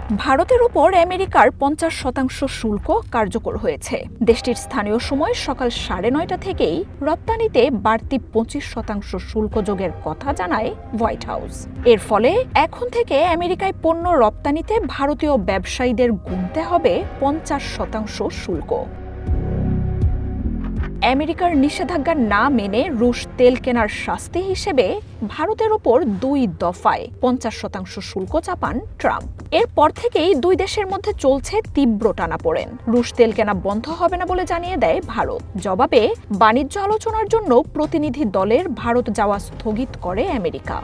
ভারতের উপর আমেরিকার ৫০% শুল্ক কার্যকর হয়েছে। দেশটির স্থানীয় সময় সকাল ৯:৩০ থেকেই রপ্তানিতে বাড়তি ২৫% শুল্ক যোগের কথা জানায় হোয়াইট হাউস। এর ফলে এখন থেকে আমেরিকায় পণ্য রপ্তানিতে ভারতীয় ব্যবসায়ীদের গুনতে হবে ৫০% শুল্ক। আমেরিকার নিষেধাজ্ঞা না মেনে রুশ তেল কেনার শাস্তি হিসেবে ভারতের ওপর ২ দফায় ৫০% শুল্ক চাপান ট্রাম্প। এরপর থেকেই দুই দেশের মধ্যে চলছে তীব্র টানাপোড়েন। রুশ তেল কেনা বন্ধ হবে না বলে জানিয়ে দেয় ভারত। জবাবে বাণিজ্য আলোচনার জন্য প্রতিনিধি দলের ভারত যাওয়া স্থগিত করে আমেরিকা।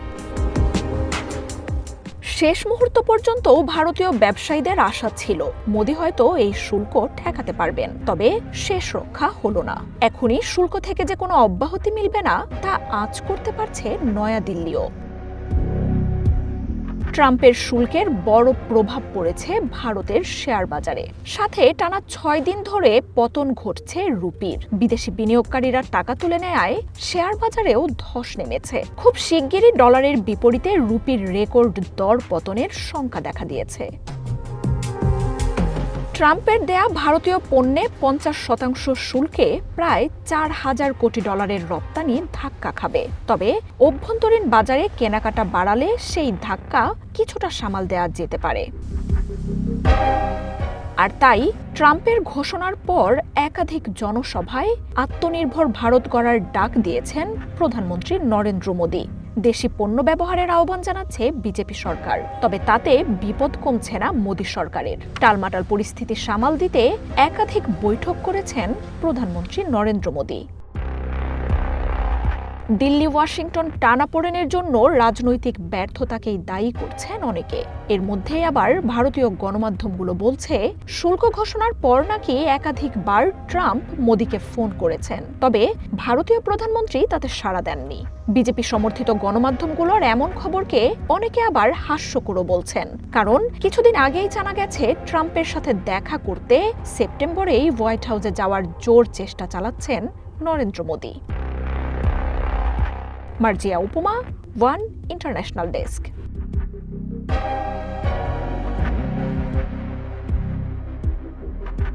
শেষ মুহূর্ত পর্যন্ত ভারতীয় ব্যবসায়ীদের আশা ছিল মোদি হয়তো এই শুল্ক ঠেকাতে পারবেন, তবে শেষ রক্ষা হলো না। এখনই শুল্ক থেকে যে কোনো অব্যাহতি মিলবে না তা আঁচ করতে পারছে নয়াদিল্লিও। ট্রাম্পের শুল্কের বড় প্রভাব পড়েছে ভারতের শেয়ার বাজারে। সাথে টানা ৬ দিন ধরে পতন ঘটছে রুপির। বিদেশি বিনিয়োগকারীরা টাকা তুলে নেয়, শেয়ার বাজারেও ধস নেমেছে। খুব শিগগিরই ডলারের বিপরীতে রুপির রেকর্ড দর পতনের শঙ্কা দেখা দিয়েছে। ট্রাম্পের দেয়া ভারতীয় পণ্যে ৫০% শুল্কে প্রায় ৪,০০০ কোটি ডলারের রপ্তানি ধাক্কা খাবে। তবে অভ্যন্তরীণ বাজারে কেনাকাটা বাড়ালে সেই ধাক্কা কিছুটা সামাল দেওয়া যেতে পারে। আর তাই ট্রাম্পের ঘোষণার পর একাধিক জনসভায় আত্মনির্ভর ভারত গড়ার ডাক দিয়েছেন প্রধানমন্ত্রী নরেন্দ্র মোদি। দেশি পণ্য ব্যবহারের আহ্বান জানাচ্ছে বিজেপি সরকার। তবে তাতে বিপদ কমছে না মোদি সরকারের। টালমাটাল পরিস্থিতি সামাল দিতে একাধিক বৈঠক করেছেন প্রধানমন্ত্রী নরেন্দ্র মোদি। দিল্লি ওয়াশিংটন টানাপোড়েনের জন্য রাজনৈতিক ব্যর্থতাকেই দায়ী করছেন অনেকে। এর মধ্যেই আবার ভারতীয় গণমাধ্যমগুলো বলছে শুল্ক ঘোষণার পর নাকি একাধিকবার ট্রাম্প মোদিকে ফোন করেছেন, তবে ভারতীয় প্রধানমন্ত্রী তাতে সাড়া দেননি। বিজেপি সমর্থিত গণমাধ্যমগুলোর এমন খবরকে অনেকে আবার হাস্যকরও বলছেন, কারণ কিছুদিন আগেই জানা গেছে ট্রাম্পের সাথে দেখা করতে সেপ্টেম্বরেই হোয়াইট হাউসে যাওয়ার জোর চেষ্টা চালাচ্ছেন নরেন্দ্র মোদি। মার্জিয়া উপমা, ওয়ান ইন্টারন্যাশনাল ডেস্ক।